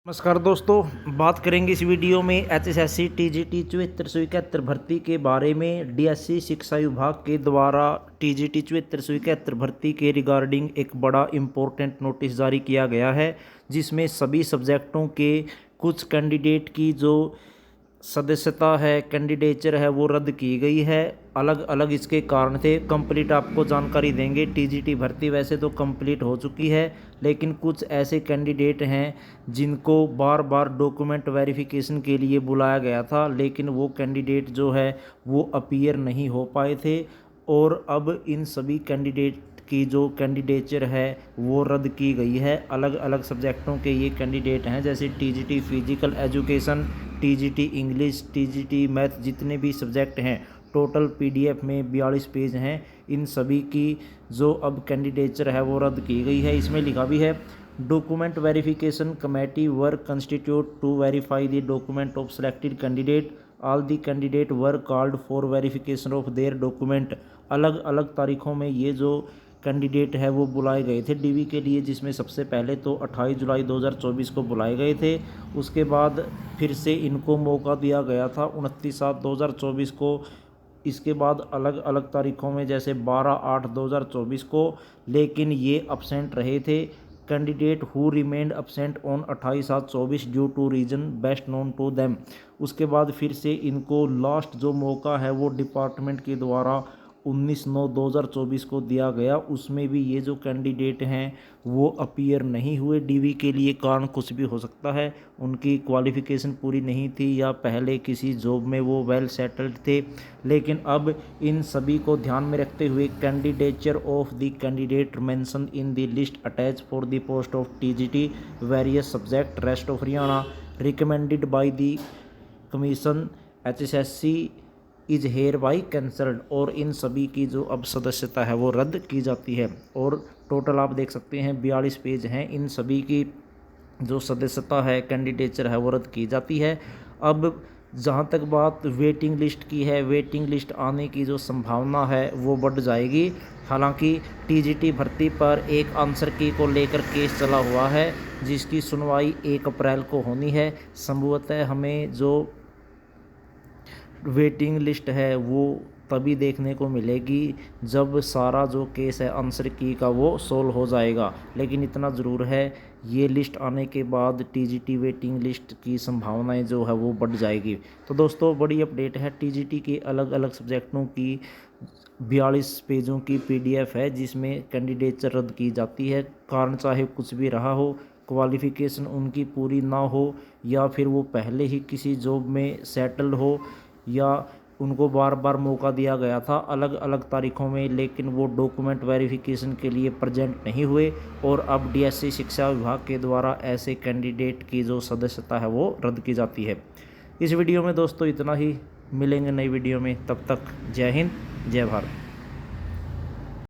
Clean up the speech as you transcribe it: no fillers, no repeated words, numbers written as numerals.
नमस्कार दोस्तों, बात करेंगे इस वीडियो में एचएसएससी टीजीटी 7471 भर्ती के बारे में। डीएससी शिक्षा विभाग के द्वारा टीजीटी 7471 भर्ती के रिगार्डिंग एक बड़ा इम्पोर्टेंट नोटिस जारी किया गया है, जिसमें सभी सब्जेक्टों के कुछ कैंडिडेट की जो सदस्यता है, कैंडिडेचर है, वो रद्द की गई है। अलग अलग इसके कारण थे, कंप्लीट आपको जानकारी देंगे। टीजीटी भर्ती वैसे तो कंप्लीट हो चुकी है, लेकिन कुछ ऐसे कैंडिडेट हैं जिनको बार बार डॉक्यूमेंट वेरिफिकेशन के लिए बुलाया गया था, लेकिन वो कैंडिडेट जो है वो अपीयर नहीं हो पाए थे। और अब इन सभी कैंडिडेट की जो कैंडिडेचर है वो रद्द की गई है। अलग अलग सब्जेक्टों के ये कैंडिडेट हैं, जैसे TGT physical education, TGT English, TGT math, जितने भी सब्जेक्ट हैं टोटल पीडीएफ में 42 पेज हैं। इन सभी की जो अब कैंडिडेचर है वो रद्द की गई है। इसमें लिखा भी है, document verification committee were constitute to verify the document of selected candidate. All the candidate were called for verification of their document. अलग अलग तारीखों में ये जो कैंडिडेट है वो बुलाए गए थे डीवी के लिए, जिसमें सबसे पहले तो 28 जुलाई 2024 को बुलाए गए थे। उसके बाद फिर से इनको मौका दिया गया था 29/7/2024 को। इसके बाद अलग अलग तारीखों में, जैसे 12/8/2024 को, लेकिन ये अब्सेंट रहे थे। Candidate who remained absent on 28/7/24 due to reason best known to them. उसके बाद फिर से इनको लास्ट जो मौका है वो डिपार्टमेंट के द्वारा 19/9/2024 को दिया गया। उसमें भी ये जो कैंडिडेट हैं वो अपीयर नहीं हुए डीवी के लिए। कारण कुछ भी हो सकता है, उनकी क्वालिफ़िकेशन पूरी नहीं थी या पहले किसी जॉब में वो वेल सेटल्ड थे। लेकिन अब इन सभी को ध्यान में रखते हुए candidature of the candidate mention in the list attach for the post of TGT various subject rest of Haryana recommended by the commission HSSC is here by cancelled. और इन सभी की जो अब सदस्यता है वो रद्द की जाती है। और टोटल आप देख सकते हैं 42 पेज हैं। इन सभी की जो सदस्यता है, कैंडिडेचर है, वो रद्द की जाती है। अब जहाँ तक बात वेटिंग लिस्ट की है, वेटिंग लिस्ट आने की जो संभावना है वो बढ़ जाएगी। हालांकि टीजीटी भर्ती पर एक आंसर की को लेकर केस चला हुआ है, जिसकी सुनवाई 1 अप्रैल को होनी है। संभवतः हमें जो वेटिंग लिस्ट है वो तभी देखने को मिलेगी जब सारा जो केस है आंसर की का वो सोल्व हो जाएगा। लेकिन इतना ज़रूर है, ये लिस्ट आने के बाद टीजीटी वेटिंग लिस्ट की संभावनाएं जो है वो बढ़ जाएगी। तो दोस्तों, बड़ी अपडेट है। टीजीटी के अलग अलग सब्जेक्टों की 42 पेजों की पीडीएफ है, जिसमें कैंडिडेचर रद्द की जाती है। कारण चाहे कुछ भी रहा हो, क्वालिफ़िकेशन उनकी पूरी ना हो, या फिर वो पहले ही किसी जॉब में सेटल्ड हो, या उनको बार बार मौका दिया गया था अलग अलग तारीखों में, लेकिन वो डॉक्यूमेंट वेरिफिकेशन के लिए प्रेजेंट नहीं हुए। और अब डीएससी शिक्षा विभाग के द्वारा ऐसे कैंडिडेट की जो सदस्यता है वो रद्द की जाती है। इस वीडियो में दोस्तों इतना ही। मिलेंगे नई वीडियो में, तब तक जय हिंद, जय भारत।